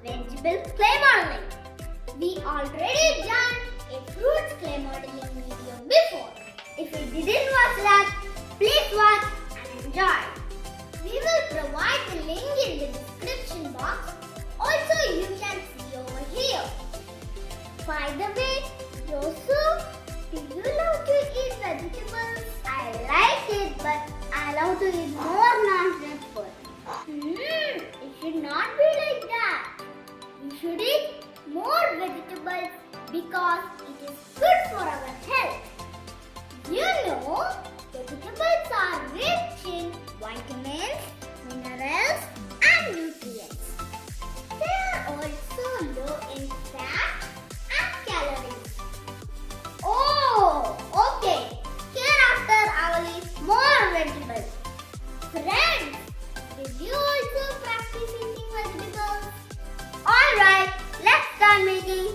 vegetable clay modeling. We already done a fruits clay modeling video before. If you didn't watch that, please watch and enjoy. We will provide the link in the description box. Also, you can see over here. By the way, Joseph, do you love to eat vegetables? I like it, but I love to eat more non-veg food. It should not be like that. We should eat more vegetables because it is good for our health. You know, vegetables are rich in vitamins, minerals, and nutrients. They are also low in fat and calories. Oh, okay. Hereafter I will eat more vegetables. Friends, did you also practice eating vegetables? Alright, let's start making